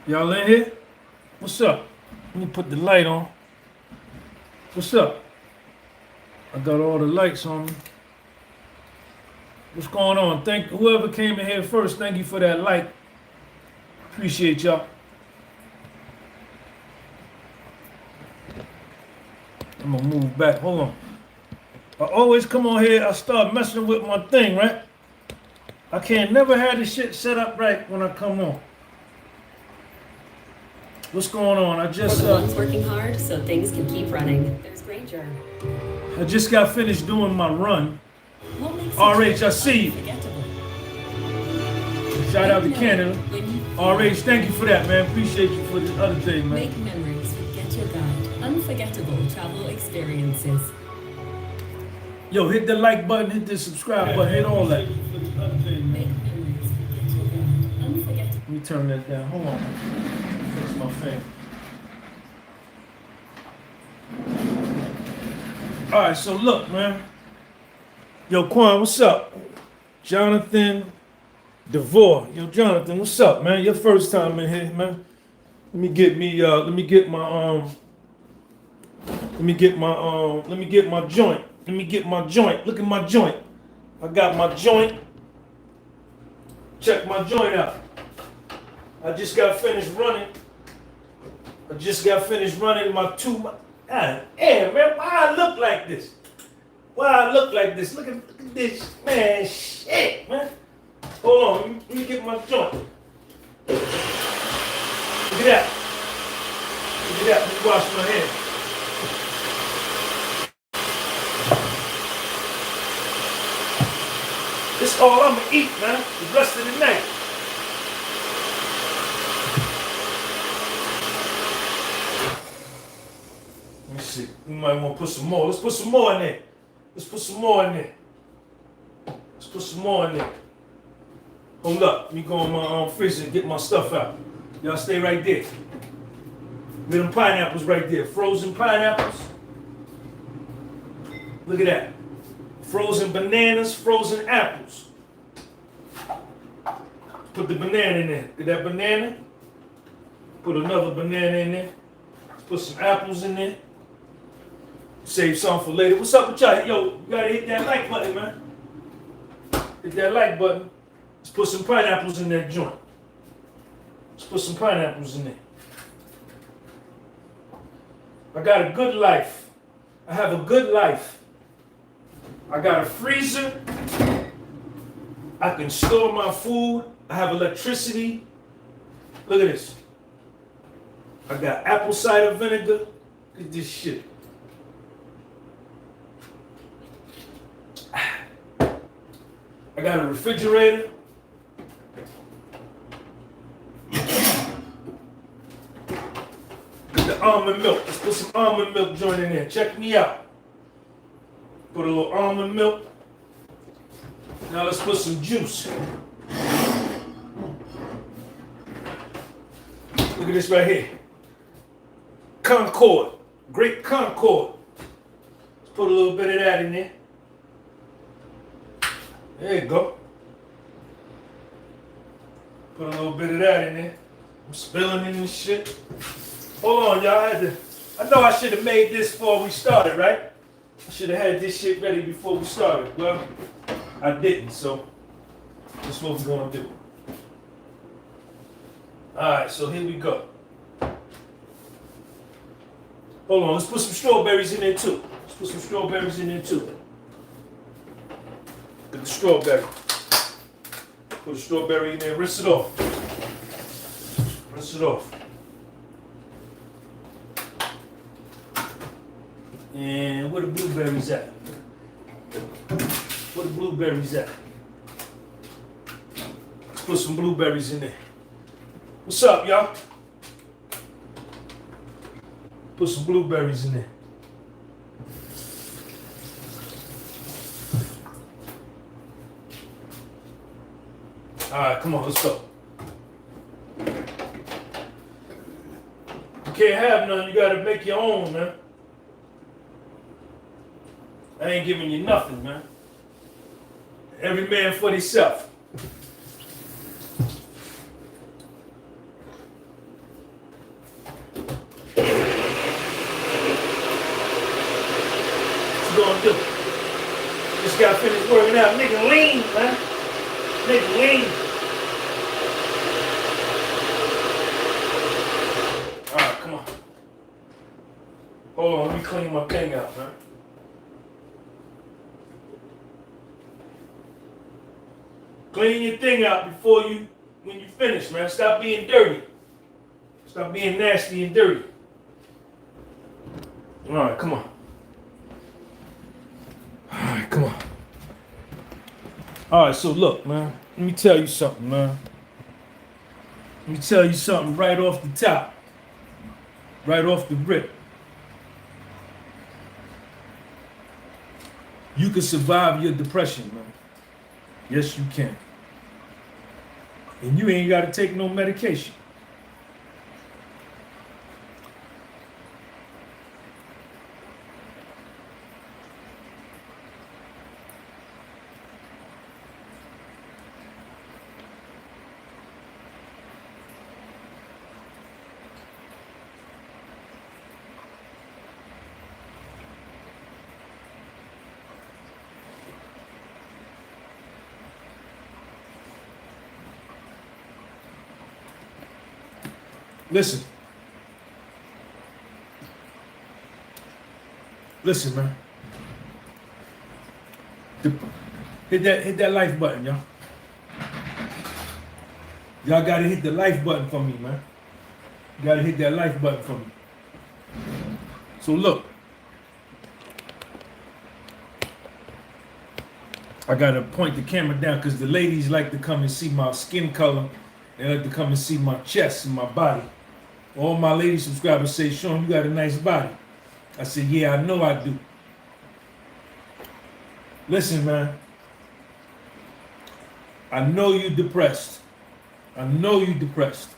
Y'all in here? What's up? Let me put the light on. What's up? I got all the lights on me. What's going on? Thank whoever came in here first. Thank you for that light. Appreciate y'all. I'm gonna move back. Hold on. I always come on here. I start messing with my thing, right? I can't never have this shit set up right when I come on. What's going on? Everyone's working hard so things can keep running. There's Granger. I just got finished doing my run. What makes RH, I see you. unforgettable? Shout out to Canada. RH, thank you for that, man. Appreciate you for the other thing, man. Make memories with Get Your Guide. Unforgettable travel experiences. Yo, hit the like button, hit the subscribe button, hit all that. Make memories with Get Your Guide. Unforgettable. Let me turn that down. Hold on. Fix my fan. All right, so look, man. Yo, Quan, what's up? Jonathan DeVore. Yo, Jonathan, what's up, man? Your first time in here, man. Let me get my joint. Look at my joint. I got my joint. Check my joint out. I just got finished running my man, why I look like this? Look at this, man, shit, man. Hold on, let me get my joint. Look at that. Let me wash my hands. This all I'm gonna eat, man, the rest of the night. Let me see. We might want to put some more. Let's put some more in there. Hold up. Let me go in my freezer and get my stuff out. Y'all stay right there. With them pineapples right there. Frozen pineapples. Look at that. Frozen bananas, frozen apples. Put the banana in there. Get that banana. Put another banana in there. Put some apples in there. Save some for later. What's up with y'all? Yo, you gotta hit that like button, man. Hit that like button. Let's put some pineapples in that joint. Let's put some pineapples in there. I got a good life. I have a good life. I got a freezer. I can store my food. I have electricity. Look at this. I got apple cider vinegar. Look at this shit. I got a refrigerator. Get the almond milk. Let's put some almond milk joint in there. Check me out. Put a little almond milk. Now let's put some juice. Look at this right here. Concord. Great Concord. Let's put a little bit of that in there. There you go. Put a little bit of that in there. I'm spilling in this shit. Hold on, y'all. I know I should have made this before we started, right? I should have had this shit ready before we started. Well, I didn't, so that's what we're gonna do. Alright, so here we go. Hold on, let's put some strawberries in there too. Get the strawberry. Put the strawberry in there, rinse it off. And where the blueberries at? Let's put some blueberries in there. What's up, y'all? Put some blueberries in there. All right, come on, let's go. You can't have none, you gotta make your own, man. I ain't giving you nothing, man. Every man for himself. gonna do? Just got finished working out. Nigga lean, man. Nigga lean. Alright, come on. Hold on, let me clean my thing out, man. Clean your thing out when you finish, man. Stop being dirty. Stop being nasty and dirty. Alright, come on. Alright, come on. Alright, so look, man. Let me tell you something, man. Let me tell you something right off the top. Right off the rip. You can survive your depression, man. Yes, you can. And you ain't got to take no medication. Listen. Listen, man. Hit that like button, y'all. Y'all gotta hit the like button for me, man. You gotta hit that like button for me. So look. I gotta point the camera down because the ladies like to come and see my skin color. They like to come and see my chest and my body. All my lady subscribers say, Sean, you got a nice body. I said, yeah, I know I do. Listen, man. I know you're depressed. I know you're depressed.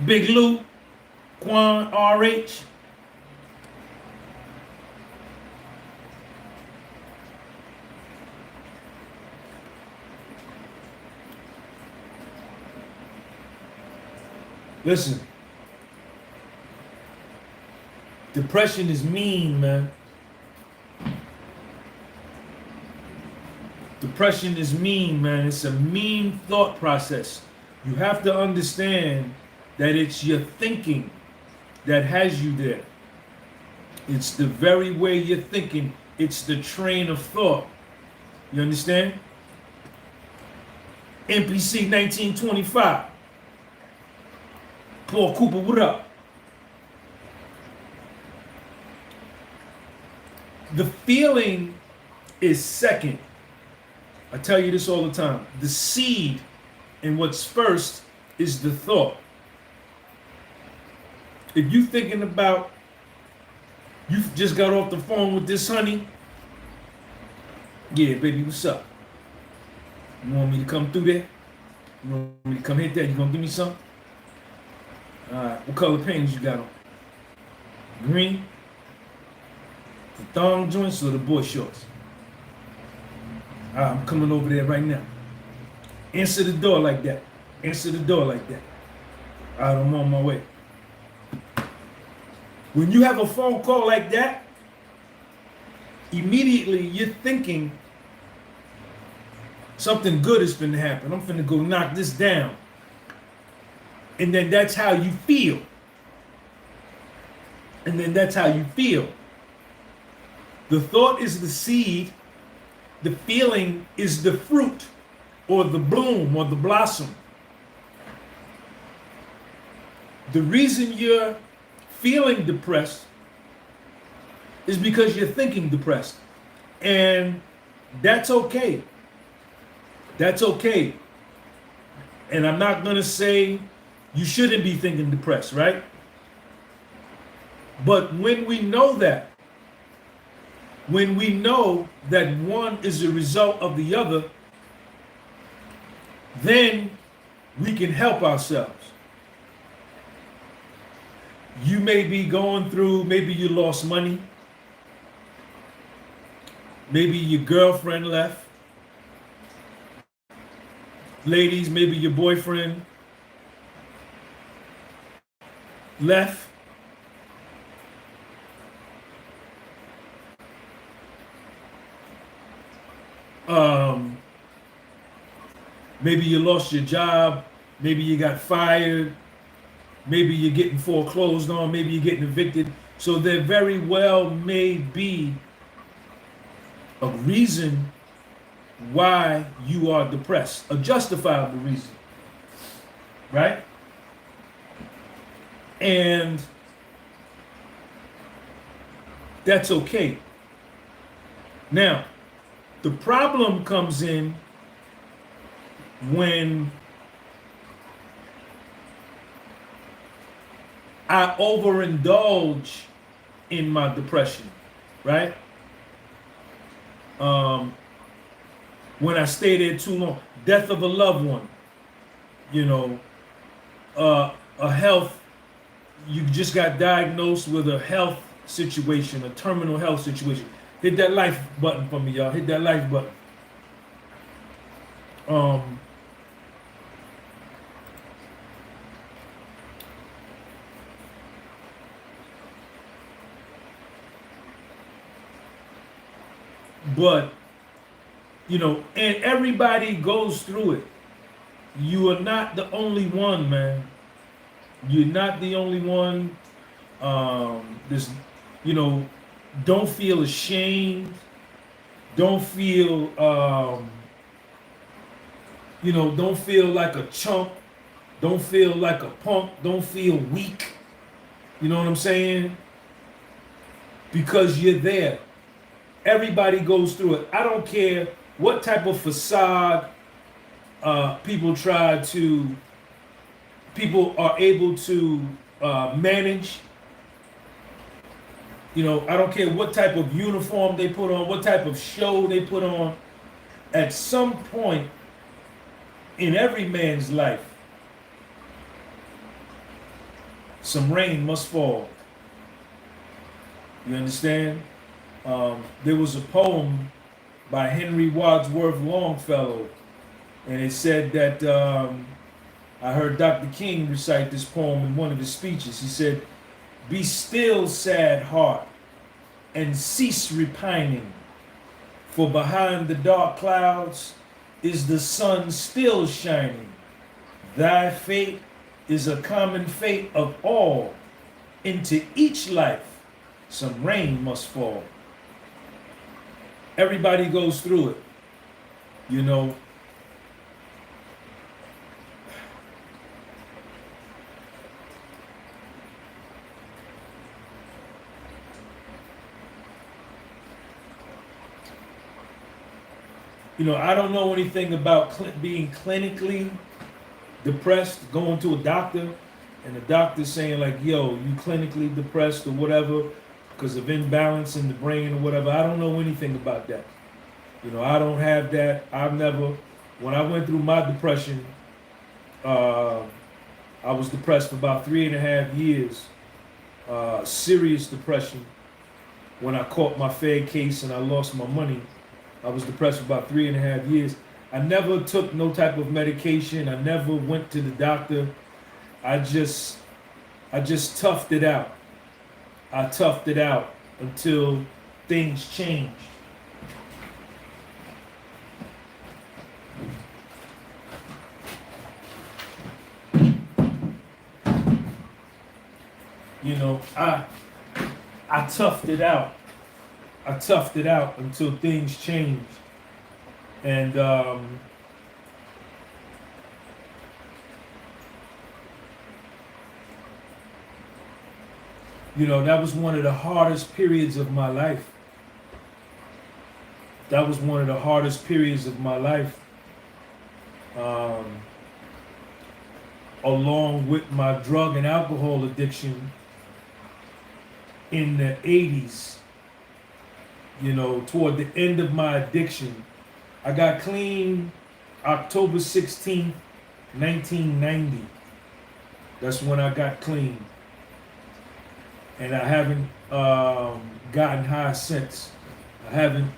Big Lou, Quan, RH. Listen, depression is mean, man. Depression is mean, man. It's a mean thought process. You have to understand that it's your thinking that has you there. It's the very way you're thinking. It's the train of thought. You understand? NPC 1925. Paul Cooper, what up? The feeling is second. I tell you this all the time. The seed and what's first is the thought. If you thinking about, you just got off the phone with this honey. Yeah, baby, what's up? You want me to come through there? You want me to come hit that? You gonna give me something? What color panties you got on? Green? The thong joints or the boy shorts? I'm coming over there right now. Answer the door like that. Answer the door like that. I'm on my way. When you have a phone call like that, immediately you're thinking something good is finna happen. I'm finna go knock this down. And then that's how you feel. And then that's how you feel. The thought is the seed. The feeling is the fruit or the bloom or the blossom. The reason you're feeling depressed is because you're thinking depressed. And that's okay. That's okay. And I'm not going to say you shouldn't be thinking depressed, right? But when we know that, when we know that one is a result of the other, then we can help ourselves. You may be going through, maybe you lost money. Maybe your girlfriend left. Ladies, maybe your boyfriend left. Maybe you lost your job, maybe you got fired, maybe you're getting foreclosed on, maybe you're getting evicted. So there very well may be a reason why you are depressed, a justifiable reason, right? And that's okay. Now, the problem comes in when I overindulge in my depression, right? When I stay there too long, death of a loved one, you know, a health, you just got diagnosed with a health situation, a terminal health situation. Hit that like button for me, y'all. Hit that like button. But, you know, and everybody goes through it. You are not the only one, man. You're not the only one. This, you know, don't feel ashamed. Don't feel, you know, don't feel like a chump. Don't feel like a punk. Don't feel weak. You know what I'm saying? Because you're there. Everybody goes through it. I don't care what type of facade people are able to manage. You know, I don't care what type of uniform they put on, what type of show they put on. At some point in every man's life, some rain must fall. You understand? There was a poem by Henry Wadsworth Longfellow, and it said that I heard Dr. King recite this poem in one of his speeches. He said, "Be still, sad heart, and cease repining, for behind the dark clouds is the sun still shining. Thy fate is a common fate of all. Into each life some rain must fall." Everybody goes through it, you know. You know, I don't know anything about being clinically depressed, going to a doctor, and the doctor saying like, yo, you clinically depressed or whatever, because of imbalance in the brain or whatever. I don't know anything about that. You know, I don't have that. I've never, when I went through my depression, I was depressed for about 3.5 years, serious depression. When I caught my Fed case and I lost my money, I was depressed for about 3.5 years. I never took no type of medication. I never went to the doctor. I just toughed it out. I toughed it out until things changed. You know, I toughed it out. I toughed it out until things changed. And you know, that was one of the hardest periods of my life. That was one of the hardest periods of my life. Along with my drug and alcohol addiction in the 80s, you know, toward the end of my addiction. I got clean October 16th, 1990. That's when I got clean. And I haven't gotten high since. I haven't.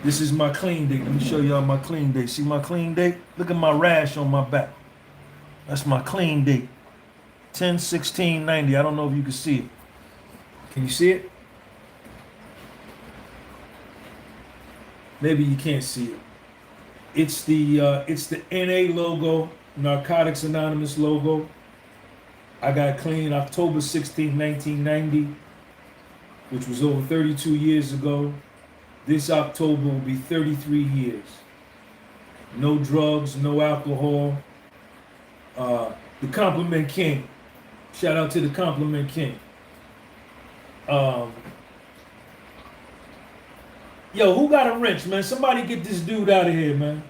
This is my clean date. Let me show y'all my clean date. See my clean date? Look at my rash on my back. That's my clean date. 10/16/90. I don't know if you can see it. Can you see it? Maybe you can't see it. It's the NA logo, Narcotics Anonymous logo. I got clean October 16, 1990, which was over 32 years ago. This October will be 33 years. No drugs, no alcohol. The Compliment King. Shout out to the Compliment King. Yo, who got a wrench, man? Somebody get this dude out of here, man.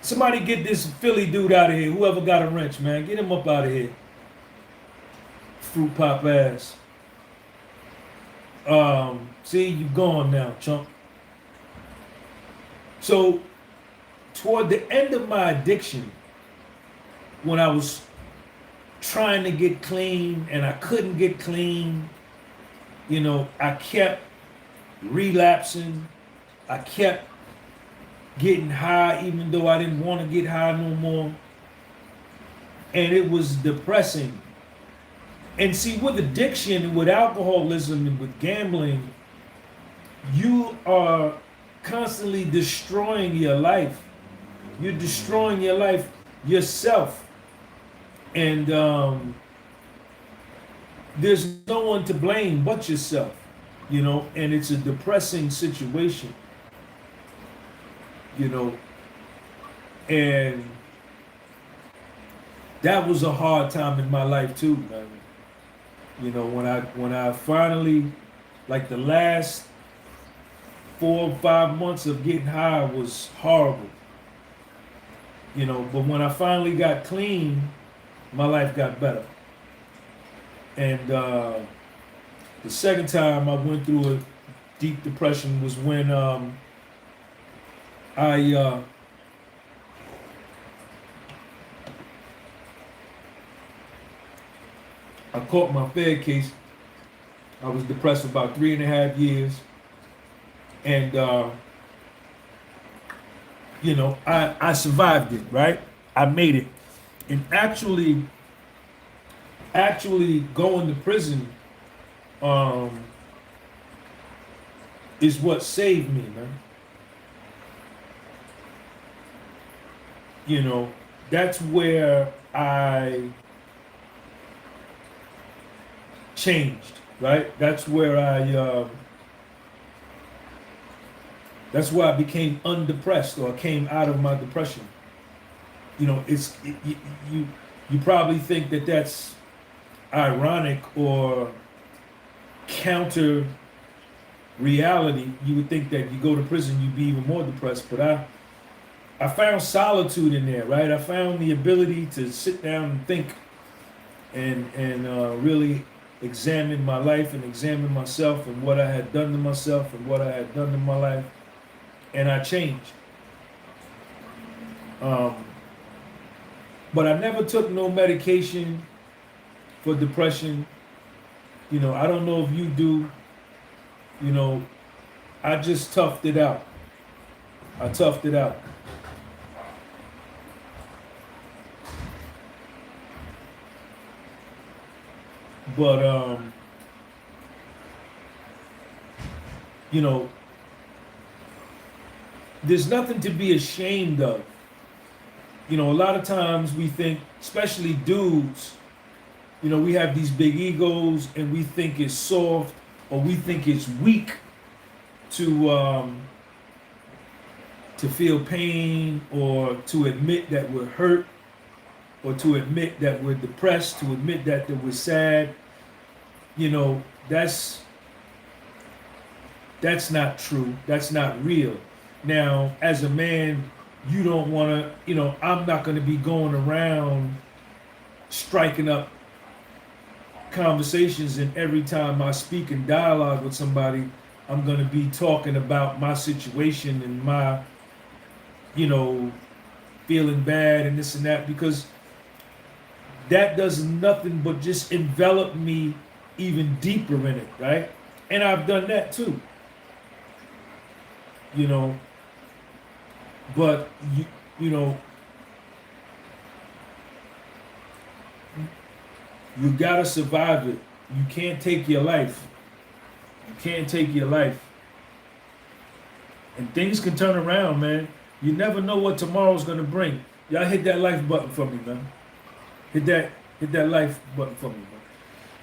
Somebody get this Philly dude out of here. Whoever got a wrench, man. Get him up out of here. Fruit pop ass. See, you gone now, chump. So, toward the end of my addiction, when I was trying to get clean and I couldn't get clean, you know, I kept relapsing. I kept getting high even though I didn't want to get high no more. And it was depressing. And see, with addiction, with alcoholism, and with gambling, you are constantly destroying your life. You're destroying your life yourself. And there's no one to blame but yourself, you know, and it's a depressing situation, you know, and that was a hard time in my life too, man. You know, when I finally, like the last 4 or 5 months of getting high was horrible, you know, but when I finally got clean, my life got better. And the second time I went through a deep depression was when I caught my Fed case. I was depressed for about 3.5 years. And, you know, I survived it, right? I made it. And actually going to prison is what saved me, man. You know, that's where I changed, right? That's where I became undepressed, or came out of my depression. You know, you probably think that that's ironic or counter reality. You would think that you go to prison, you'd be even more depressed. But I found solitude in there, right? I found the ability to sit down and think and really examine my life and examine myself and what I had done to myself and what I had done to my life. And I changed. But I never took no medication for depression. You know, I don't know if you do. You know, I just toughed it out. I toughed it out. But, you know, there's nothing to be ashamed of. You know, a lot of times we think, especially dudes, you know, we have these big egos and we think it's soft, or we think it's weak to feel pain, or to admit that we're hurt, or to admit that we're depressed, to admit that we're sad. You know, that's not true. That's not real. Now, as a man, you don't want to, you know, I'm not going to be going around striking up conversations, and every time I speak in dialogue with somebody, I'm going to be talking about my situation and my, you know, feeling bad and this and that, because that does nothing but just envelop me even deeper in it, right? And I've done that too, you know. But you know, you gotta survive it. You can't take your life. You can't take your life. And things can turn around, man. You never know what tomorrow's gonna bring. Y'all hit that like button for me, man. Hit that like button for me, man.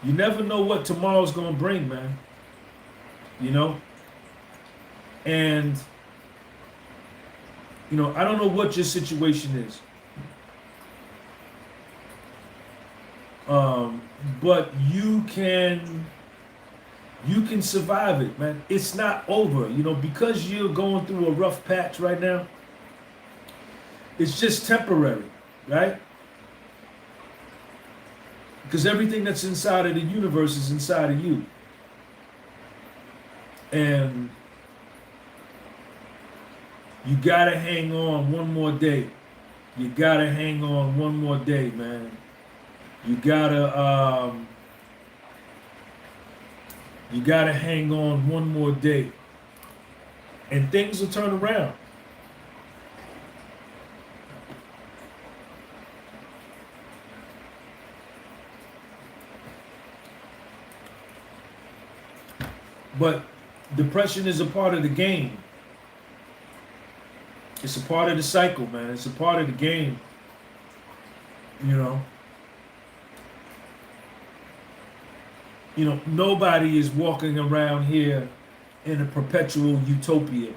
You never know what tomorrow's gonna bring, man. You know? And you know, I don't know what your situation is. But you can survive it, man. It's not over, you know, because you're going through a rough patch right now. It's just temporary, right? Because everything that's inside of the universe is inside of you. And you gotta hang on one more day. You gotta hang on one more day, man. You gotta hang on one more day. And things will turn around. But depression is a part of the game. It's a part of the cycle, man. It's a part of the game. You know. You know, nobody is walking around here in a perpetual utopia,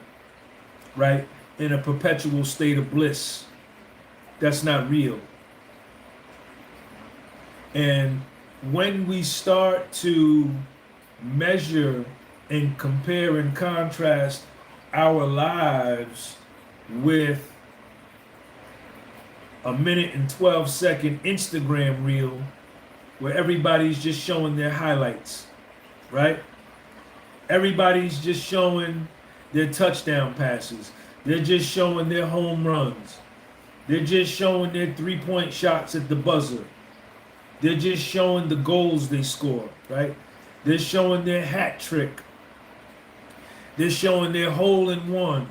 right? In a perpetual state of bliss. That's not real. And when we start to measure and compare and contrast our lives with a 1:12 Instagram reel where everybody's just showing their highlights, right? Everybody's just showing their touchdown passes. They're just showing their home runs. They're just showing their three-point shots at the buzzer. They're just showing the goals they score, right? They're showing their hat trick. They're showing their hole-in-one,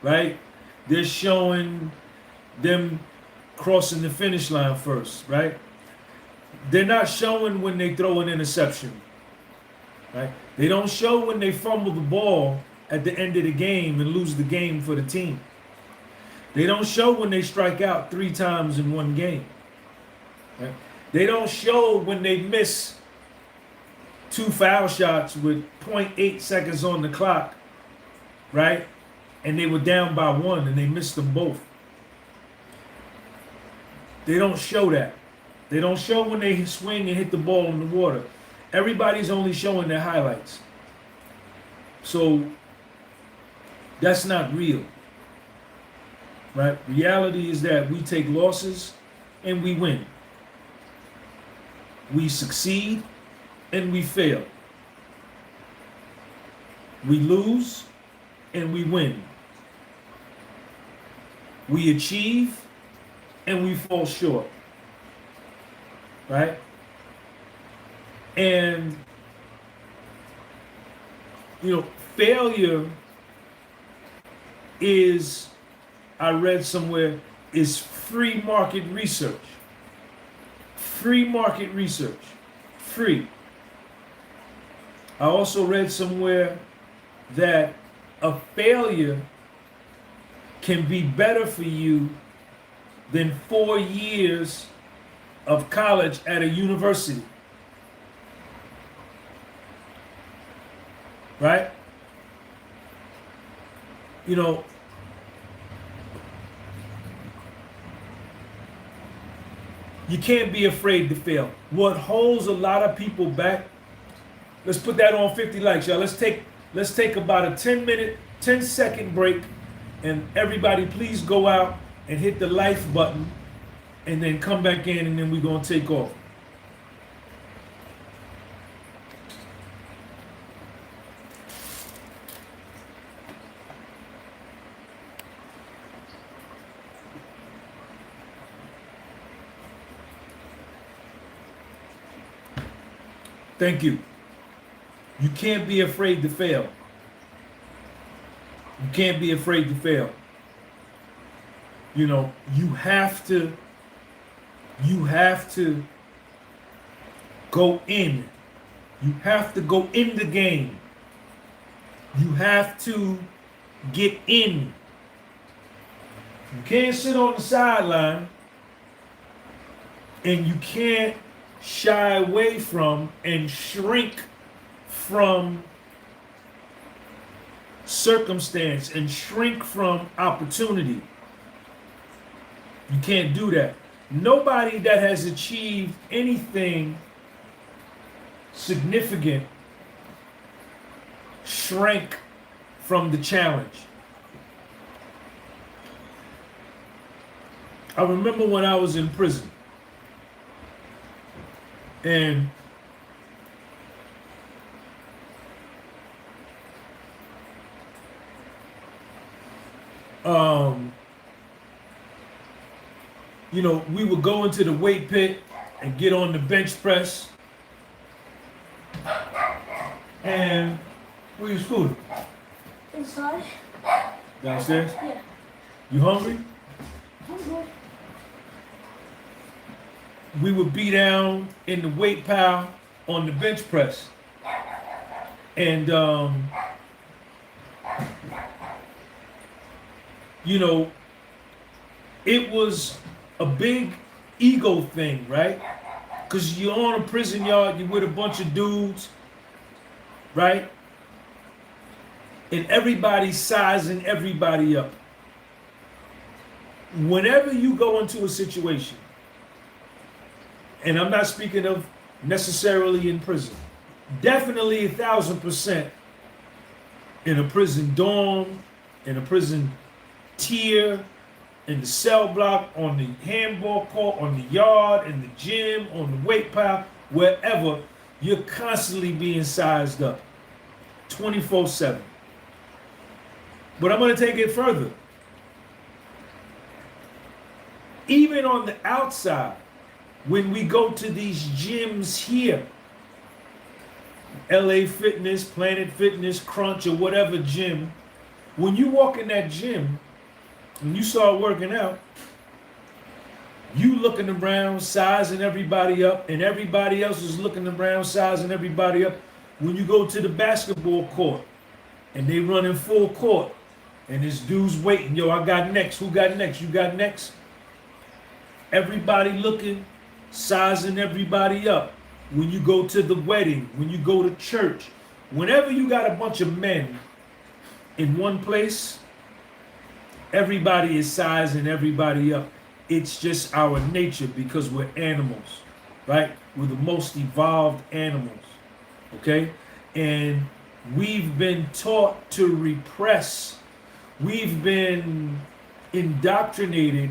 right? They're showing them crossing the finish line first, right? They're not showing when they throw an interception, right? They don't show when they fumble the ball at the end of the game and lose the game for the team. They don't show when they strike out 3 times in one game, right? They don't show when they miss 2 foul shots with 0.8 seconds on the clock, right? And they were down by 1 and they missed them both. They don't show that. They don't show when they swing and hit the ball in the water. Everybody's only showing their highlights. So that's not real, right? Reality is that we take losses and we win. We succeed and we fail. We lose and we win. We achieve and we fall short. Right? And, you know, failure is, I read somewhere, is free market research. Free market research. Free. I also read somewhere that a failure can be better for you than 4 years of college at a university. Right? You know, you can't be afraid to fail. What holds a lot of people back, let's put that on 50 likes, y'all. Let's take about a 10-second break, and everybody please go out and hit the like button and then come back in, and then we're going to take off. Thank you. You can't be afraid to fail. You can't be afraid to fail. You know, you have to go in. You have to go in the game. You have to get in. You can't sit on the sideline, and you can't shy away from and shrink from circumstance and shrink from opportunity. You can't do that. Nobody that has achieved anything significant shrank from the challenge. I remember when I was in prison, and you know, we would go into the weight pit and get on the bench press. And where you schooling? Inside. Downstairs? Yeah. You hungry? I'm good. We would be down in the weight pile on the bench press. And you know, it was a big ego thing, right? Because you're on a prison yard, you're with a bunch of dudes, right? And everybody's sizing everybody up. Whenever you go into a situation, and I'm not speaking of necessarily in prison, definitely 1,000% in a prison dorm, in a prison tier, in the cell block, on the handball court, on the yard, in the gym, on the weight pile, wherever, you're constantly being sized up 24/7. But I'm going to take it further. Even on the outside, when we go to these gyms here, LA Fitness, Planet Fitness, Crunch, or whatever gym, when you walk in that gym and you start working out, you looking around, sizing everybody up, and everybody else is looking around, sizing everybody up. When you go to the basketball court and they run in full court and this dude's waiting, yo, I got next, who got next, you got next? Everybody looking, sizing everybody up. When you go to the wedding, when you go to church, whenever you got a bunch of men in one place, everybody is sizing everybody up. It's just our nature because we're animals, right? We're the most evolved animals, okay? And we've been taught to repress. We've been indoctrinated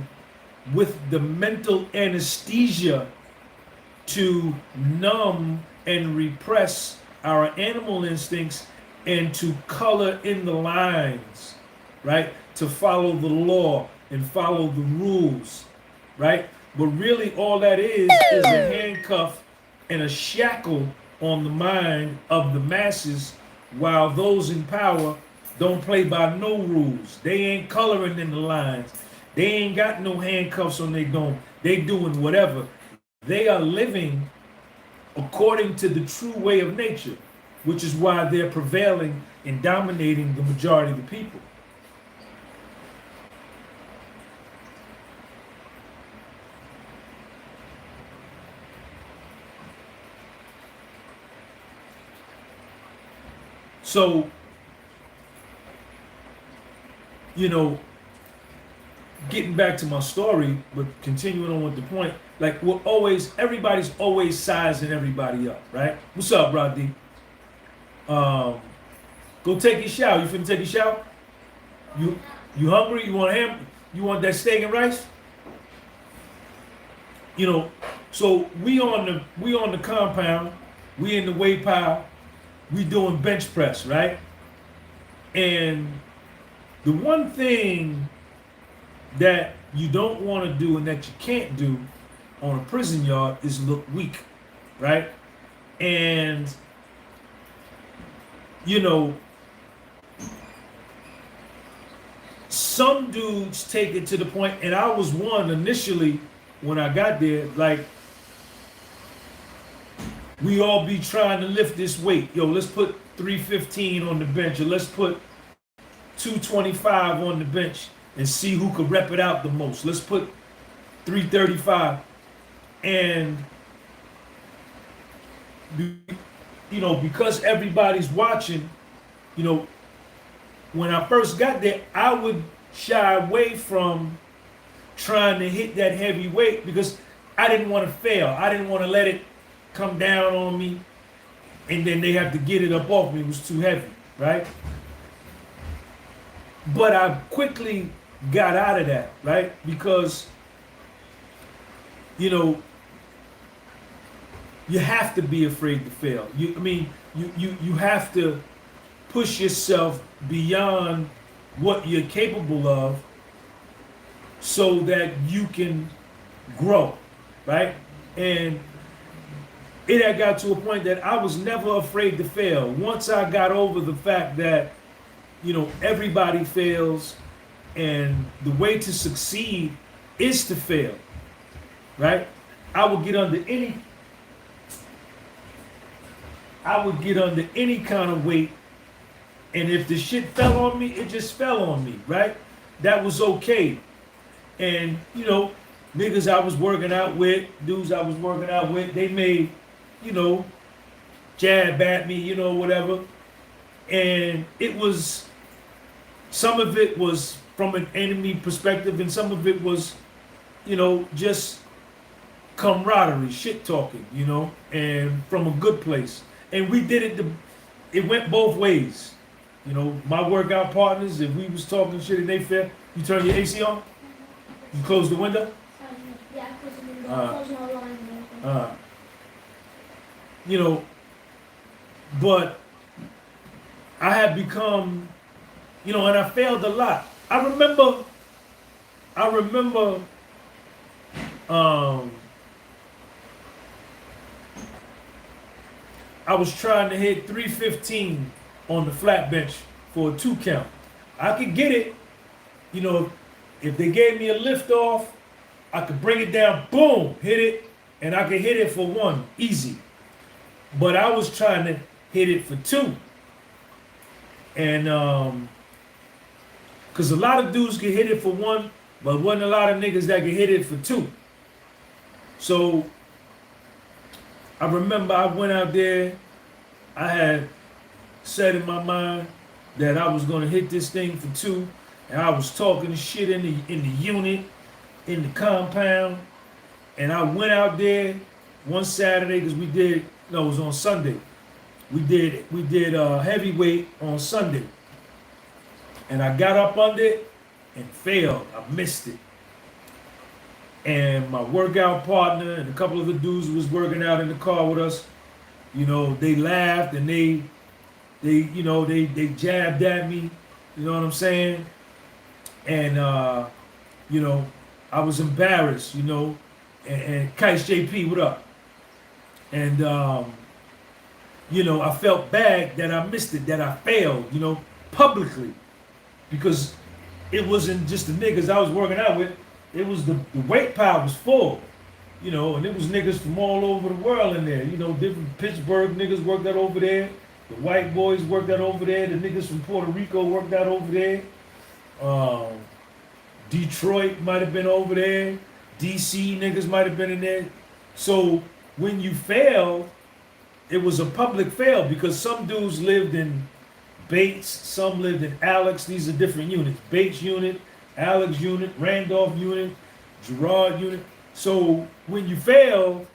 with the mental anesthesia to numb and repress our animal instincts and to color in the lines, right? To follow the law and follow the rules, right? But really all that is a handcuff and a shackle on the mind of the masses, while those in power don't play by no rules. They ain't coloring in the lines. They ain't got no handcuffs on their dome. They doing whatever. They are living according to the true way of nature, which is why they're prevailing and dominating the majority of the people. So, you know, getting back to my story, but continuing on with the point, like we're always, everybody's always sizing everybody up, right? What's up, Rod D? Go take your shower. You finna take your shower? You hungry? You want ham? You want that steak and rice? You know, so we on the compound, we in the weight pile, we doing bench press, right? And the one thing that you don't want to do and that you can't do on a prison yard is look weak, right? And you know, some dudes take it to the point, and I was one initially when I got there, like, we all be trying to lift this weight. Yo, let's put 315 on the bench, or let's put 225 on the bench and see who could rep it out the most. Let's put 335. And, you know, because everybody's watching, you know, when I first got there, I would shy away from trying to hit that heavy weight because I didn't want to fail. I didn't want to let it come down on me and then they have to get it up off me. It was too heavy, right? But I quickly got out of that, right? Because, you know, you have to be afraid to fail. You have to push yourself beyond what you're capable of so that you can grow, right? And it had got to a point that I was never afraid to fail. Once I got over the fact that, you know, everybody fails and the way to succeed is to fail, right? I would get under any kind of weight, and if the shit fell on me, it just fell on me, right? That was okay. And, you know, niggas I was working out with, dudes I was working out with, they may, you know, jab at me, you know, whatever. And it was, some of it was from an enemy perspective, and some of it was, you know, just camaraderie, shit talking, you know, and from a good place. And we did it, it went both ways. You know, my workout partners, if we was talking shit and they fell, you turn your AC on? You close the window? Yeah, close the window. Close my line. You know, but I had become, you know, and I failed a lot. I remember I was trying to hit 315 on the flat bench for a 2 count. I could get it, you know, if they gave me a lift off, I could bring it down, boom, hit it, and I could hit it for 1, easy. But I was trying to hit it for 2. And because a lot of dudes could hit it for 1, but wasn't a lot of niggas that could hit it for 2. So I remember I went out there, I had set in my mind that I was gonna hit this thing for 2, and I was talking shit in the unit, in the compound, and I went out there one Saturday because it was on Sunday. We did heavyweight on Sunday, and I got up under it and failed. I missed it. And my workout partner and a couple of the dudes who was working out in the car with us, you know, they laughed and they jabbed at me, you know what I'm saying? And you know, I was embarrassed, you know, and Kais JP, what up? And you know, I felt bad that I missed it, that I failed, you know, publicly, because it wasn't just the niggas I was working out with. It was the weight pile was full, you know, and it was niggas from all over the world in there. You know, different Pittsburgh niggas worked out over there. The white boys worked out over there. The niggas from Puerto Rico worked out over there. Detroit might have been over there. DC niggas might have been in there. So when you failed, it was a public fail because some dudes lived in Bates, some lived in Alex. These are different units. Bates unit, Alex unit, Randolph unit, Gerard unit. So when you fail,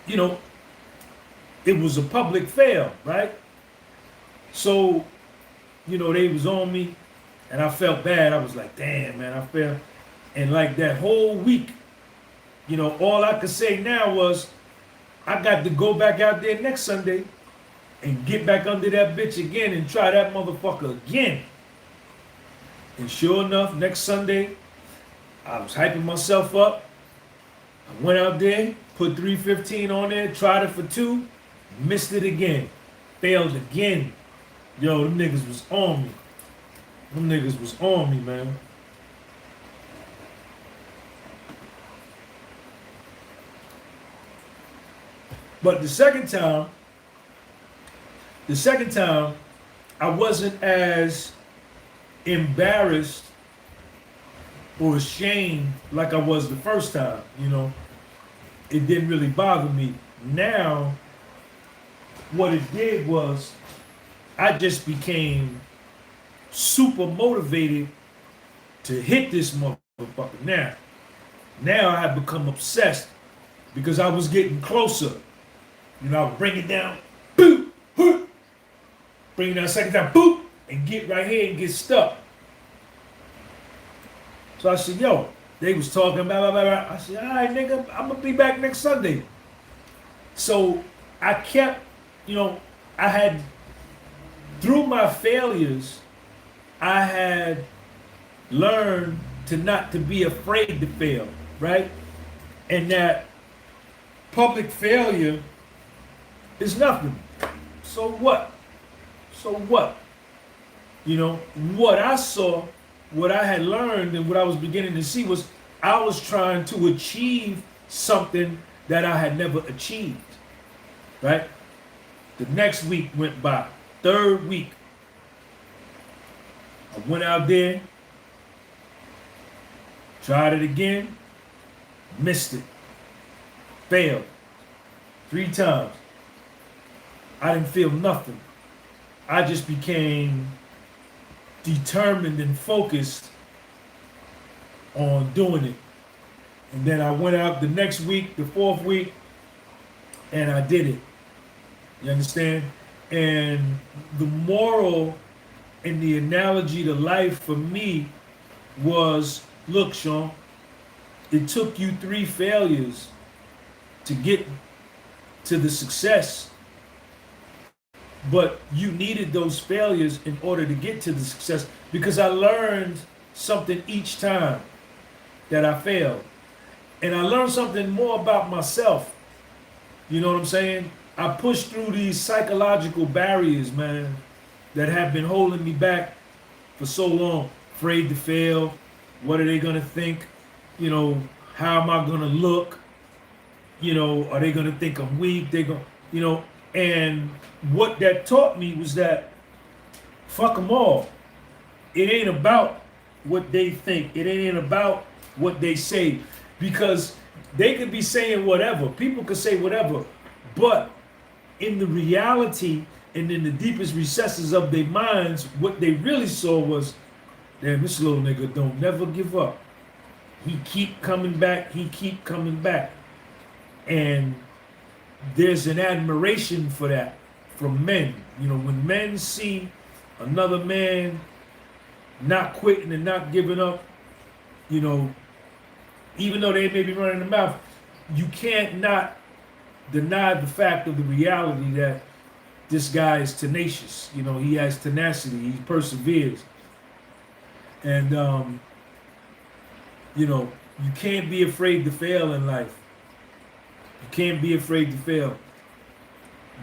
you know, it was a public fail, right? So, you know, they was on me and I felt bad. I was like, damn, man, I failed. And like that whole week, you know, all I could say now was, I got to go back out there next Sunday and get back under that bitch again and try that motherfucker again. And sure enough, next Sunday, I was hyping myself up. I went out there, put 315 on there, tried it for 2, missed it again, failed again. Yo, them niggas was on me. Them niggas was on me, man. But the second time The second time, I wasn't as embarrassed or ashamed like I was the first time, you know. It didn't really bother me. Now, what it did was I just became super motivated to hit this motherfucker. Now I have become obsessed because I was getting closer. You know, I would bring it down, boop, boop, bring it down second time, boop, and get right here and get stuck. So I said, yo, they was talking, blah, blah, blah, blah. I said, all right, nigga, I'm going to be back next Sunday. So I kept, you know, I had, through my failures, I had learned to not to be afraid to fail, right? And that public failure is nothing. So what? So what? You know, what I saw, what I had learned and what I was beginning to see was I was trying to achieve something that I had never achieved, right? The next week went by, third week. I went out there, tried it again, missed it, failed 3 times. I didn't feel nothing. I just became determined and focused on doing it. And then I went out the next week, the 4th week, and I did it. You understand? And the moral and the analogy to life for me was, look, Sean, it took you 3 failures to get to the success, but you needed those failures in order to get to the success, because I learned something each time that I failed. And I learned something more about myself. You know what I'm saying? I pushed through these psychological barriers, man, that have been holding me back for so long. Afraid to fail. What are they gonna think? You know, how am I gonna look? You know, are they gonna think I'm weak? They go, you know, and what that taught me was that fuck them all. It ain't about what they think. It ain't about what they say, because they could be saying whatever. People could say whatever, but in the reality and in the deepest recesses of their minds, what they really saw was, damn, this little nigga don't never give up. He keep coming back. He keep coming back. And there's an admiration for that from men. You know, when men see another man not quitting and not giving up, you know, even though they may be running the mouth, you can't not deny the fact of the reality that this guy is tenacious. You know, he has tenacity. He perseveres. And, you know, you can't be afraid to fail in life. You can't be afraid to fail.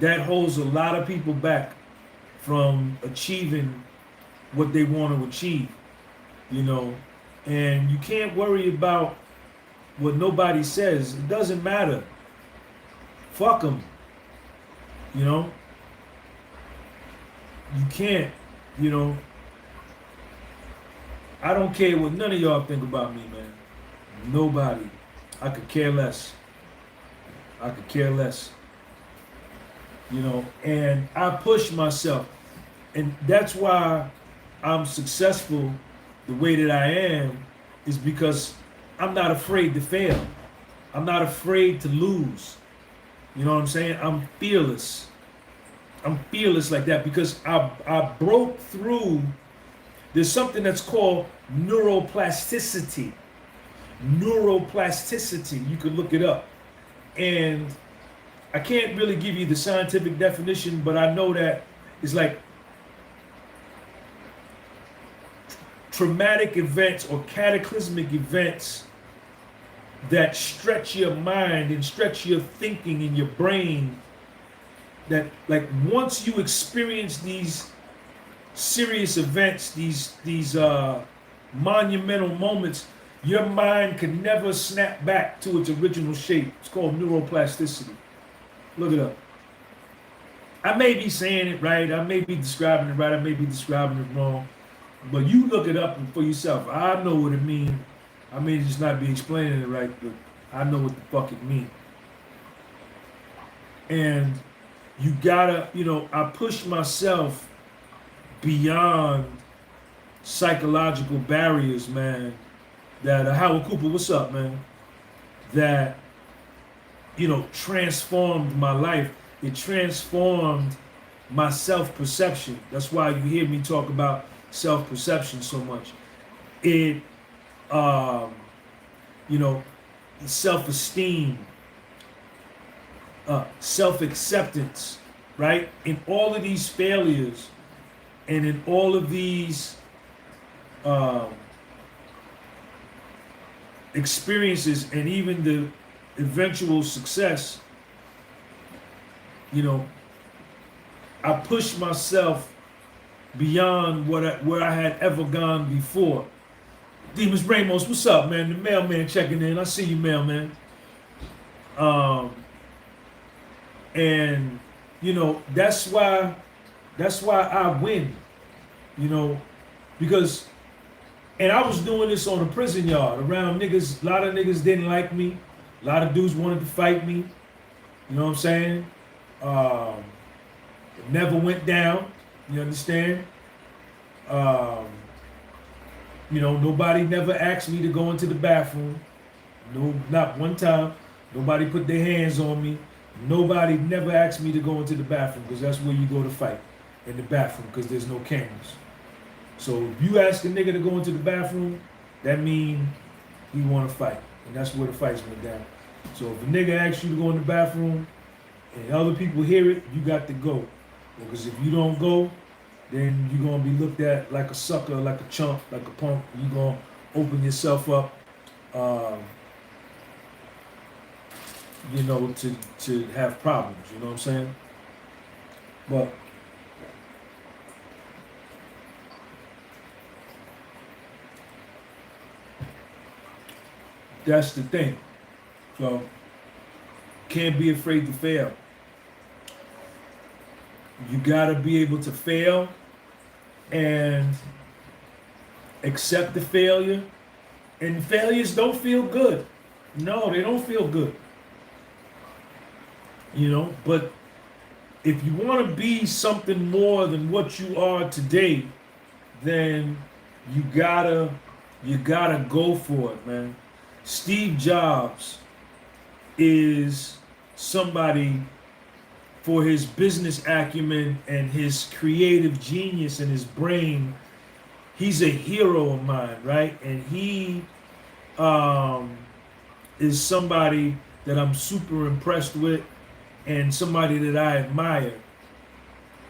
That holds a lot of people back from achieving what they want to achieve, you know. And you can't worry about what nobody says. It doesn't matter. Fuck them, you know. You can't, you know. I don't care what none of y'all think about me, man. Nobody. I could care less. I could care less. You know, and I push myself. And that's why I'm successful the way that I am, is because I'm not afraid to fail. I'm not afraid to lose. You know what I'm saying? I'm fearless. I'm fearless like that because I broke through. There's something that's called neuroplasticity. Neuroplasticity, you can look it up. And I can't really give you the scientific definition, but I know that it's like traumatic events or cataclysmic events that stretch your mind and stretch your thinking in your brain, that like once you experience these serious events, these monumental moments, your mind can never snap back to its original shape. It's called neuroplasticity. Look it up. I may be saying it right, I may be describing it right, I may be describing it wrong, but you look it up for yourself. I know what it means. I may just not be explaining it right, but I know what the fuck it means. And you gotta, I push myself beyond psychological barriers, man. That Howard Cooper, what's up, man? That transformed my life. It transformed my self-perception. That's why you hear me talk about self-perception so much. It, self-esteem, self-acceptance, right? In all of these failures and in all of these experiences and even the eventual success, I pushed myself beyond where I had ever gone before. Demas Ramos, what's up, man? The mailman checking in. I see you, mailman. And that's why I win. Because and I was doing this on a prison yard around niggas. A lot of niggas didn't like me. A lot of dudes wanted to fight me. You know what I'm saying? It never went down. You understand? Nobody never asked me to go into the bathroom. No, not one time. Nobody put their hands on me. Nobody never asked me to go into the bathroom because that's where you go to fight, in the bathroom, because there's no cameras. So if you ask a nigga to go into the bathroom, that means he want to fight. And that's where the fights went down. So if a nigga asks you to go in the bathroom and other people hear it, you got to go. Because if you don't go, then you're going to be looked at like a sucker, like a chump, like a punk. You're going to open yourself up, to have problems. You know what I'm saying? But that's the thing. So, can't be afraid to fail. You gotta be able to fail and accept the failure. And failures don't feel good. No, they don't feel good. But if you want to be something more than what you are today, then you gotta go for it, man. Steve Jobs is somebody, for his business acumen and his creative genius and his brain, he's a hero of mine, right? And he is somebody that I'm super impressed with and somebody that I admire,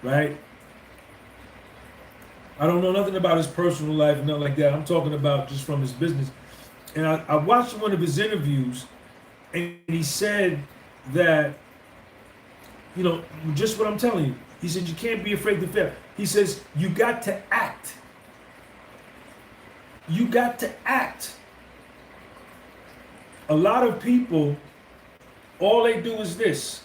right? I don't know nothing about his personal life, nothing like that. I'm talking about just from his business. And I watched one of his interviews, and he said that, just what I'm telling you. He said, you can't be afraid to fail. He says, you got to act. You got to act. A lot of people, all they do is this.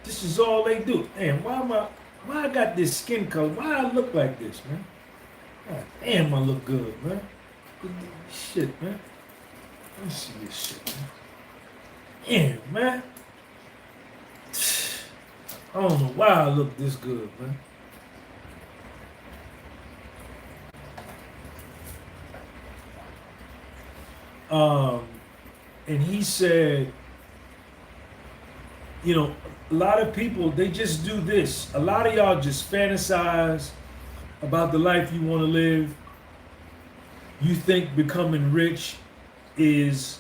This is all they do. Man, why I got this skin color? Why I look like this, man? God damn, I look good, man. Shit, man. Let me see this shit, man. Damn, man. I don't know why I look this good, man. And he said, a lot of people, they just do this. A lot of y'all just fantasize about the life you want to live. You think becoming rich is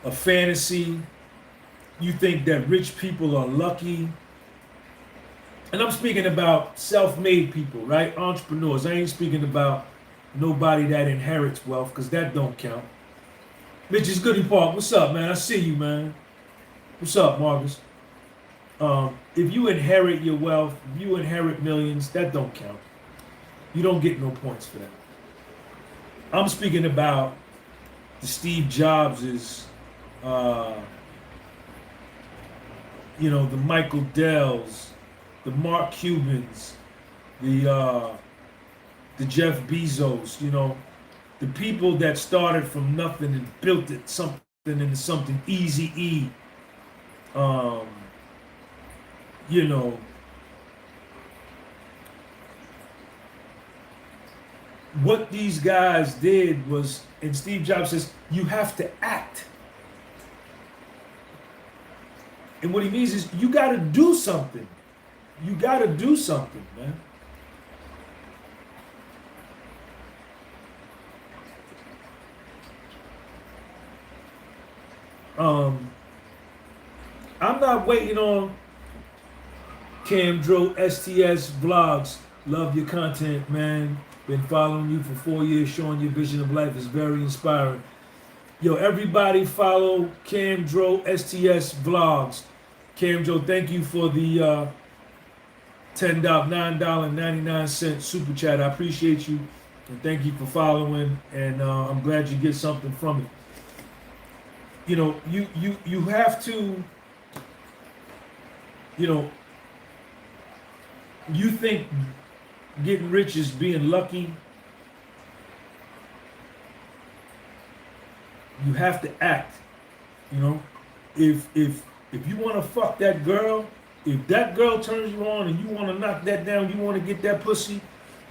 a fantasy. You think that rich people are lucky. And I'm speaking about self-made people, right? Entrepreneurs. I ain't speaking about nobody that inherits wealth, because that don't count. Mitch's Goody Park, what's up, man? I see you, man. What's up, Marcus? If you inherit your wealth, if you inherit millions, that don't count. You don't get no points for that. I'm speaking about the Steve Jobses, the Michael Dells, the Mark Cubans, the Jeff Bezos, you know, the people that started from nothing and built it something into something. Easy E, you know, what these guys did was, and Steve Jobs says, you have to act. And what he means is you got to do something. You got to do something, man. I'm not waiting on Camdro STS vlogs. Love your content, man. Been following you for 4 years, showing your vision of life is very inspiring. Yo, everybody follow Camdro STS vlogs. Camdro, thank you for the $9.99 super chat. I appreciate you, and thank you for following. And I'm glad you get something from it. You know, you have to. You know, you think getting rich is being lucky. You have to act. You know, if you want to fuck that girl, if that girl turns you on and you want to knock that down, you want to get that pussy,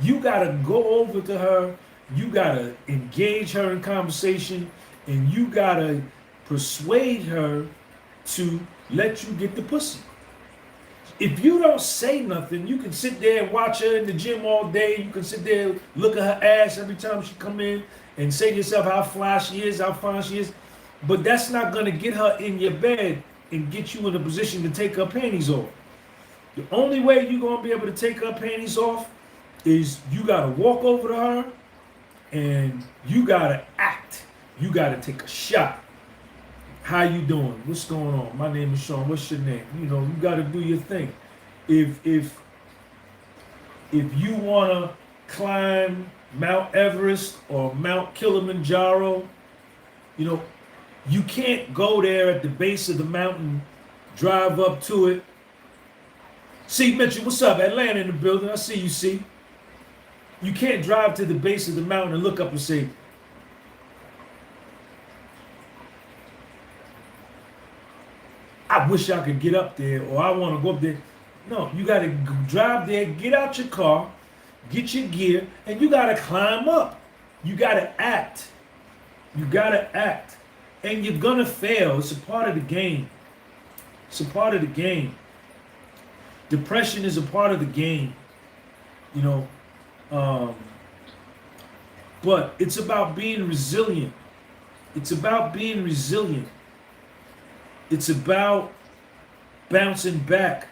you gotta go over to her, you gotta engage her in conversation, and you gotta persuade her to let you get the pussy. If you don't say nothing, you can sit there and watch her in the gym all day. You can sit there and look at her ass every time she come in and say to yourself how fly she is, how fine she is. But that's not going to get her in your bed and get you in a position to take her panties off. The only way you're going to be able to take her panties off is you got to walk over to her and you got to act. You got to take a shot. How you doing? What's going on? My name is Sean. What's your name? You know, you got to do your thing. If you want to climb Mount Everest or Mount Kilimanjaro, you know, you can't go there at the base of the mountain, drive up to it. See, Mitchell, what's up? Atlanta in the building. I see you, see. You can't drive to the base of the mountain and look up and say, I wish I could get up there, or I want to go up there. No, you got to drive there, get out your car, get your gear, and you got to climb up. You got to act. You got to act. And you're going to fail. It's a part of the game. It's a part of the game. Depression is a part of the game. You know, but it's about being resilient. It's about being resilient. It's about bouncing back.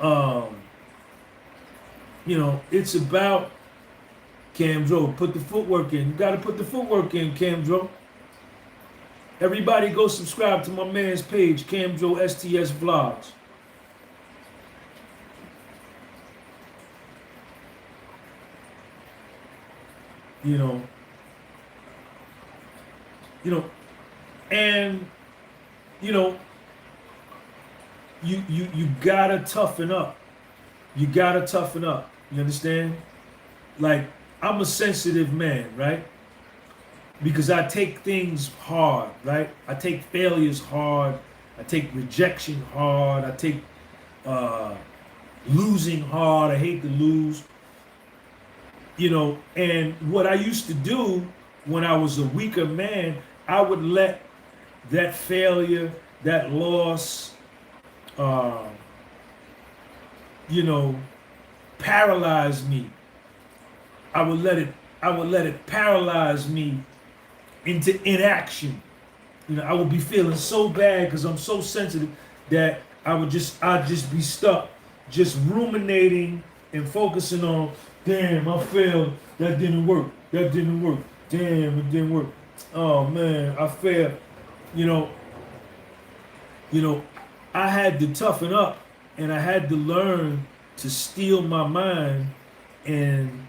You know, it's about Camdro. Put the footwork in. You got to put the footwork in, Camdro. Everybody go subscribe to my man's page, Camdro STS Vlogs. You know, and you know, you gotta toughen up. You gotta toughen up. You understand? Like, I'm a sensitive man, right? Because I take things hard, right? I take failures hard. I take rejection hard. I take losing hard. I hate to lose. You know, and what I used to do when I was a weaker man, I would let that failure, that loss, you know, paralyze me. I would let it paralyze me into inaction. You know, I would be feeling so bad because I'm so sensitive that I'd just be stuck, just ruminating and focusing on, damn, I failed, that didn't work, damn, it didn't work. Oh man, I failed. You know, I had to toughen up and I had to learn to steel my mind and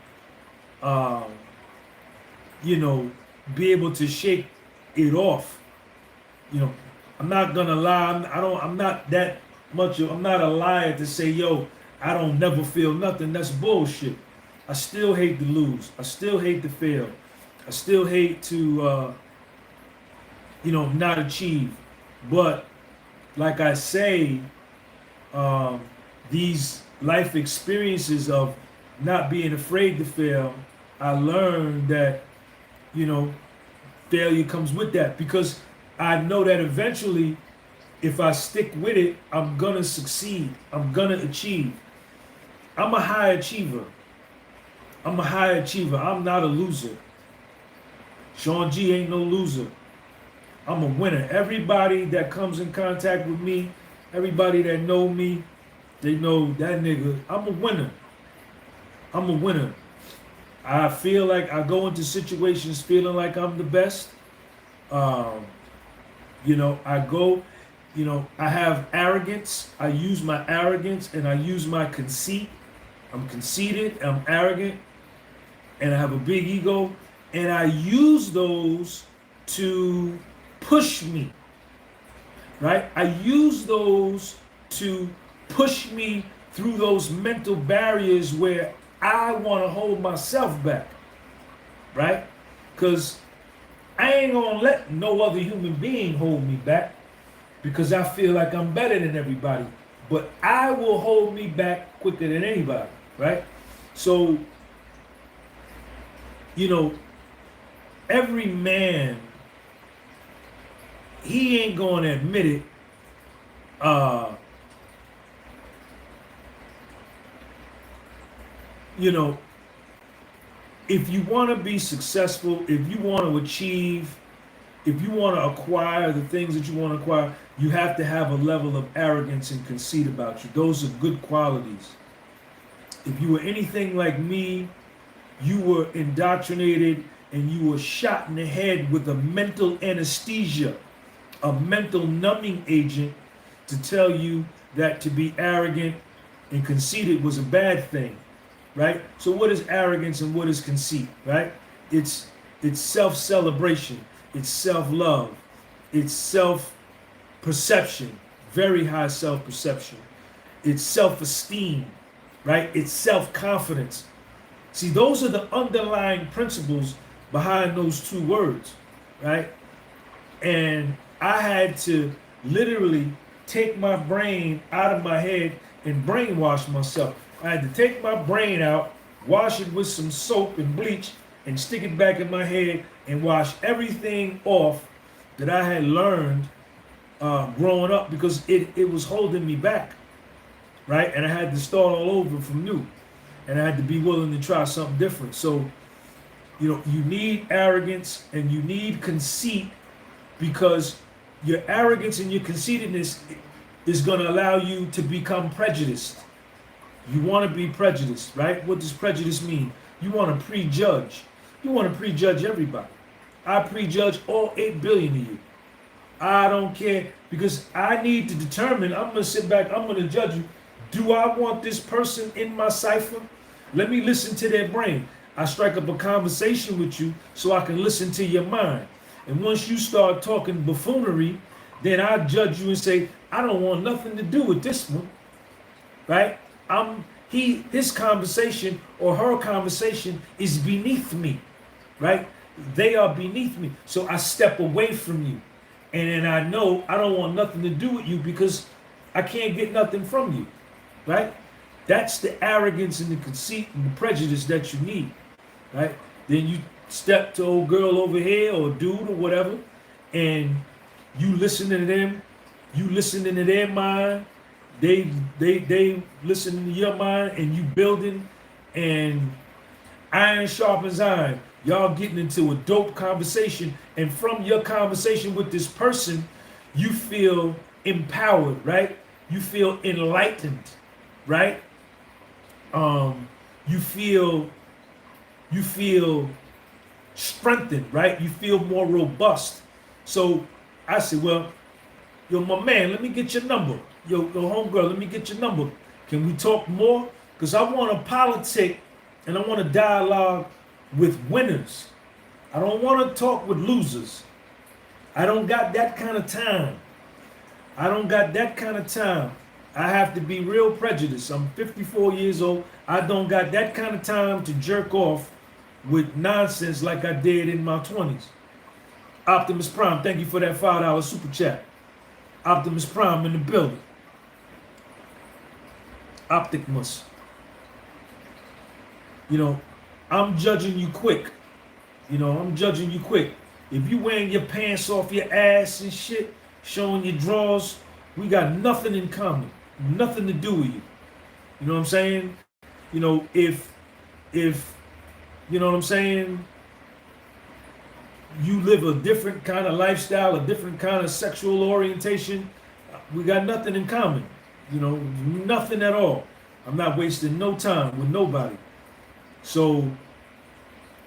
you know, be able to shake it off. You know, I'm not gonna lie, I'm not that I'm not a liar to say, yo, I don't never feel nothing. That's bullshit. I still hate to lose. I still hate to fail. I still hate to, not achieve. But like I say, these life experiences of not being afraid to fail, I learned that, failure comes with that, because I know that eventually, if I stick with it, I'm gonna succeed. I'm gonna achieve. I'm a high achiever. I'm not a loser. Sean G ain't no loser. I'm a winner. Everybody that comes in contact with me, everybody that know me, they know that nigga. I'm a winner. I feel like I go into situations feeling like I'm the best. I have arrogance. I use my arrogance and I use my conceit. I'm conceited, I'm arrogant, and I have a big ego. And I use those to push me, right? I use those to push me through those mental barriers where I want to hold myself back, right? Because I ain't gonna let no other human being hold me back, because I feel like I'm better than everybody. But I will hold me back quicker than anybody, right? So, every man, he ain't gonna admit it. If you want to be successful, if you want to achieve, if you want to acquire the things that you want to acquire, you have to have a level of arrogance and conceit about you. Those are good qualities. If you were anything like me, you were indoctrinated and you were shot in the head with a mental anesthesia, a mental numbing agent to tell you that to be arrogant and conceited was a bad thing, right? So what is arrogance and what is conceit, right? It's self-celebration, it's self-love, it's self-perception, very high self-perception. It's self-esteem, right? It's self-confidence. See, those are the underlying principles behind those two words, right? And I had to literally take my brain out of my head and brainwash myself. I had to take my brain out, wash it with some soap and bleach, and stick it back in my head and wash everything off that I had learned growing up, because it was holding me back, right? And I had to start all over from new, and I had to be willing to try something different. So, you need arrogance and you need conceit, because your arrogance and your conceitedness is going to allow you to become prejudiced. You want to be prejudiced, right? What does prejudice mean? You want to prejudge. You want to prejudge everybody. I prejudge all 8 billion of you. I don't care, because I need to determine, I'm going to sit back, I'm going to judge you. Do I want this person in my cipher? Let me listen to their brain. I strike up a conversation with you so I can listen to your mind. And once you start talking buffoonery, then I judge you and say, I don't want nothing to do with this one, right? His conversation or her conversation is beneath me, right? They are beneath me. So I step away from you. And then I know I don't want nothing to do with you, because I can't get nothing from you, right? That's the arrogance and the conceit and the prejudice that you need, right? Then you step to old girl over here or dude or whatever, and you listening to them, you listening to their mind, they listening to your mind, and you building, and iron sharpens iron. Y'all getting into a dope conversation, and from your conversation with this person, you feel empowered, right? You feel enlightened, right? You feel strengthened, right? You feel more robust. So I said, well, yo, my man, let me get your number. Yo, homegirl, let me get your number. Can we talk more? Because I want to politic and I want to dialogue with winners. I don't want to talk with losers. I don't got that kind of time. I have to be real prejudiced. I'm 54 years old. I don't got that kind of time to jerk off with nonsense like I did in my 20s. Optimus Prime, thank you for that $5 super chat. Optimus Prime in the building. Optimus. You know, I'm judging you quick. You know, I'm judging you quick. If you wearing your pants off your ass and shit, showing your drawers, we got nothing in common. Nothing to do with you. You know what I'm saying? You know, if you know what I'm saying, you live a different kind of lifestyle, a different kind of sexual orientation, we got nothing in common. You know, nothing at all. I'm not wasting no time with nobody. So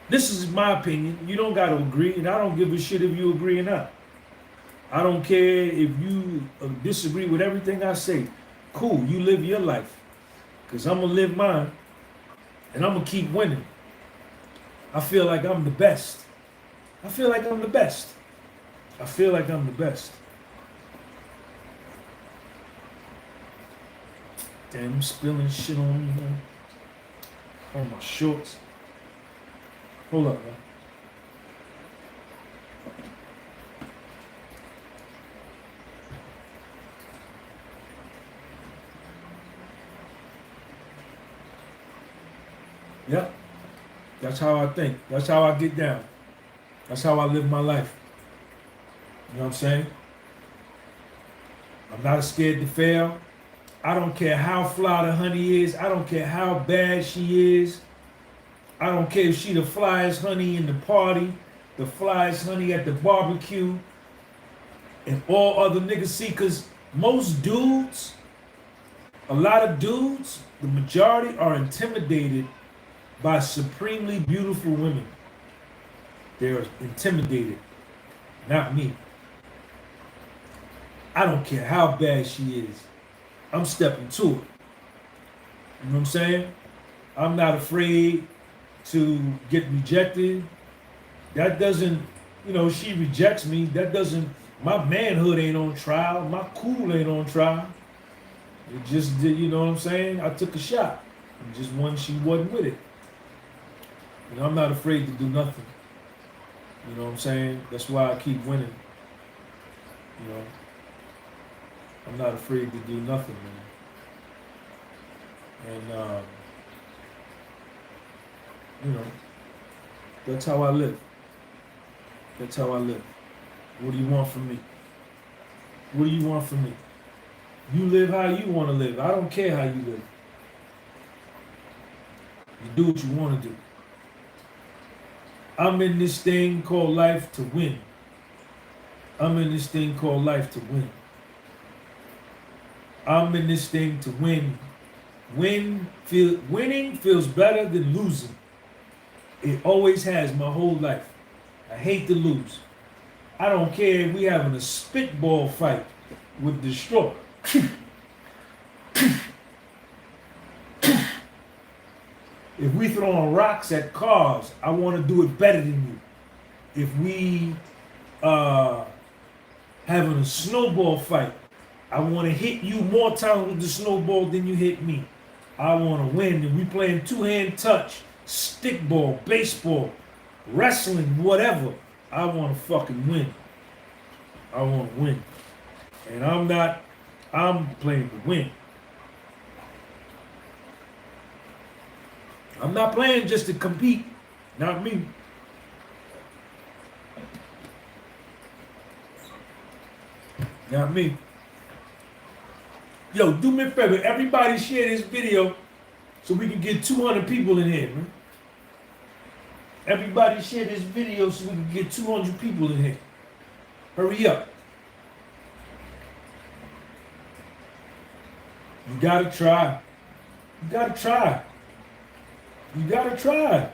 this is my opinion. You don't got to agree, and I don't give a shit if you agree or not. I don't care if you disagree with everything I say. Cool, you live your life. Because I'm going to live mine, and I'm going to keep winning. I feel like I'm the best. I feel like I'm the best. I feel like I'm the best. Damn, I'm spilling shit on me, man. On my shorts. Hold up, man. Yep. That's how I think. That's how I get down. That's how I live my life. You know what I'm saying? I'm not scared to fail. I don't care how fly the honey is. I don't care how bad she is. I don't care if she the flyest honey in the party, the flyest honey at the barbecue, and all other niggas see, because most dudes, a lot of dudes, the majority are intimidated by supremely beautiful women. They're intimidated, not me. I don't care how bad she is. I'm stepping to it. You know what I'm saying? I'm not afraid to get rejected. That doesn't, you know, she rejects me. That doesn't, my manhood ain't on trial. My cool ain't on trial. It just did, you know what I'm saying? I took a shot. And just one, she wasn't with it. You know, I'm not afraid to do nothing. You know what I'm saying? That's why I keep winning. You know, I'm not afraid to do nothing, man. And, you know, that's how I live. That's how I live. What do you want from me? What do you want from me? You live how you want to live. I don't care how you live. You do what you want to do. I'm in this thing called life to win. I'm in this thing called life to win. I'm in this thing to win. Winning feels better than losing. It always has my whole life. I hate to lose. I don't care if we having a spitball fight with the straw. If we throwing rocks at cars, I want to do it better than you. If we having a snowball fight, I want to hit you more times with the snowball than you hit me. I want to win. And we playing two-hand touch, stickball, baseball, wrestling, whatever. I want to fucking win. I want to win. And I'm playing to win. I'm not playing just to compete. Not me. Not me. Yo, do me a favor. Everybody share this video so we can get 200 people in here, man. Everybody share this video so we can get 200 people in here. Hurry up. You gotta try. You gotta try. You gotta try.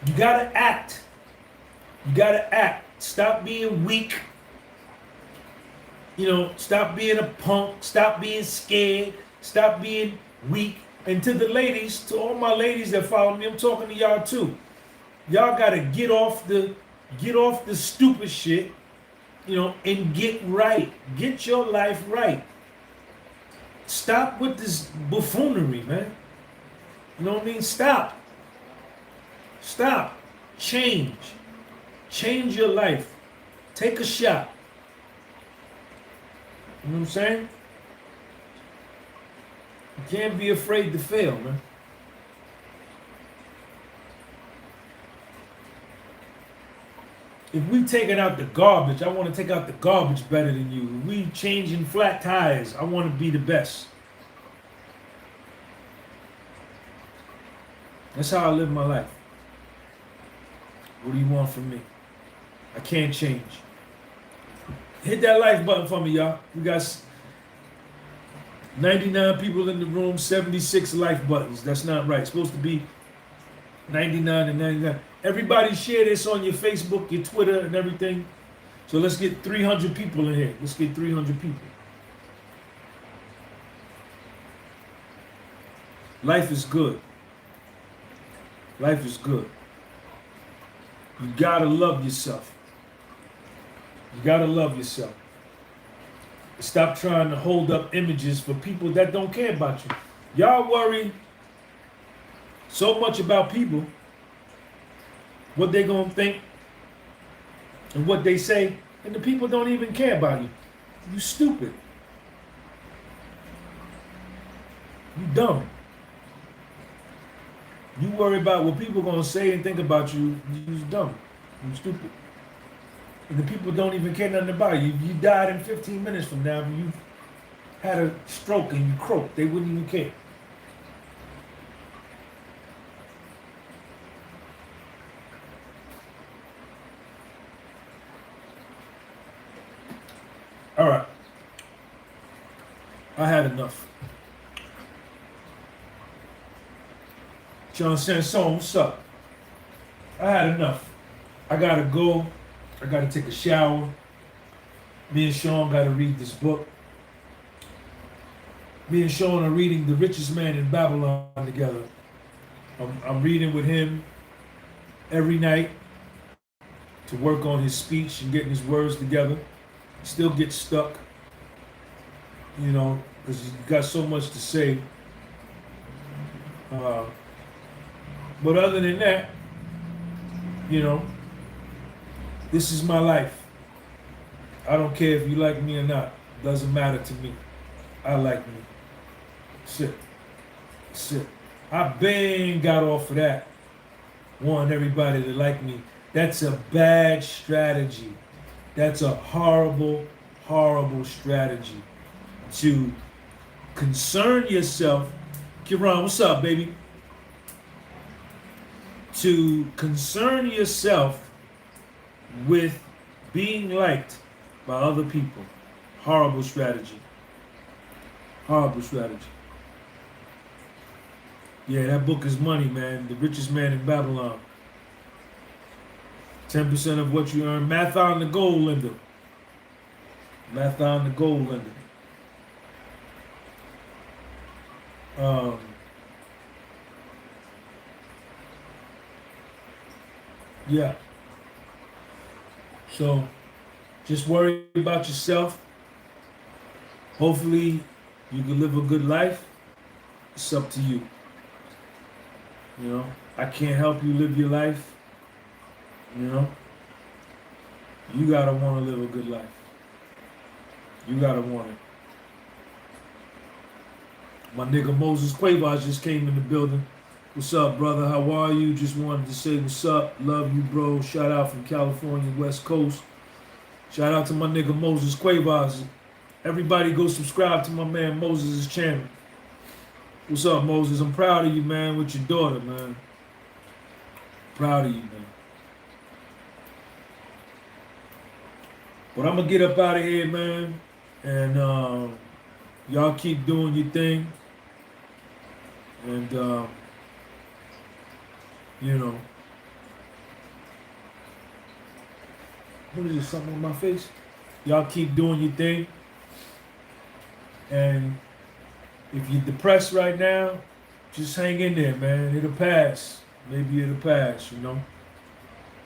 You gotta act. You gotta act. Stop being weak. You know, stop being a punk. Stop being scared. Stop being weak. And to the ladies, to all my ladies that follow me, I'm talking to y'all too. Y'all gotta get off the stupid shit, you know, and get right. Get your life right. Stop with this buffoonery, man. You know what I mean? Stop. Stop. Change. Change your life. Take a shot. You know what I'm saying? You can't be afraid to fail, man. If we taking out the garbage, I want to take out the garbage better than you. If we changing flat tires, I want to be the best. That's how I live my life. What do you want from me? I can't change. Hit that like button for me, y'all. We got 99 people in the room, 76 like buttons. That's not right. It's supposed to be 99 and 99. Everybody share this on your Facebook, your Twitter, and everything. So let's get 300 people in here. Let's get 300 people. Life is good. Life is good. You gotta love yourself. You gotta love yourself. Stop trying to hold up images for people that don't care about you. Y'all worry so much about people, what they gonna think and what they say, and the people don't even care about you. You stupid. You dumb. You worry about what people gonna say and think about you. You dumb. You stupid. And the people don't even care nothing about you. If you died in 15 minutes from now, if you had a stroke and you croaked, they wouldn't even care. All right. I had enough. John Sanson, what's up? I had enough. I gotta go. I gotta take a shower. Me and Sean gotta read this book. Me and Sean are reading The Richest Man in Babylon together. I'm reading with him every night to work on his speech and getting his words together. Still get stuck, you know, because he's got so much to say. But other than that, you know, this is my life. I don't care if you like me or not. Doesn't matter to me. I like me. Shit. I bang got off of that. Wanting everybody to like me. That's a bad strategy. That's a horrible, horrible strategy. To concern yourself. Kiran, what's up, baby? To concern yourself with being liked by other people. Horrible strategy. Horrible strategy. Yeah, that book is money, man. The Richest Man in Babylon. 10% of what you earn. Mathon the gold lender. Mathon the gold lender. Yeah. So, just worry about yourself. Hopefully, you can live a good life. It's up to you. You know, I can't help you live your life. You know, you gotta want to live a good life. You gotta want it. My nigga Moses Quavas just came in the building. What's up, brother? How are you? Just wanted to say what's up. Love you, bro. Shout out from California, West Coast. Shout out to my nigga Moses Quavas. Everybody go subscribe to my man Moses' channel. What's up, Moses? I'm proud of you, man, with your daughter, man. Proud of you, man. But I'm gonna get up out of here, man. And y'all keep doing your thing. And you know, what is this, something on my face? Y'all keep doing your thing. And if you're depressed right now, just hang in there, man. It'll pass. Maybe it'll pass, you know.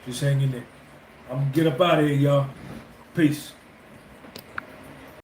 Just hang in there. I'm gonna get up out of here, y'all. Peace.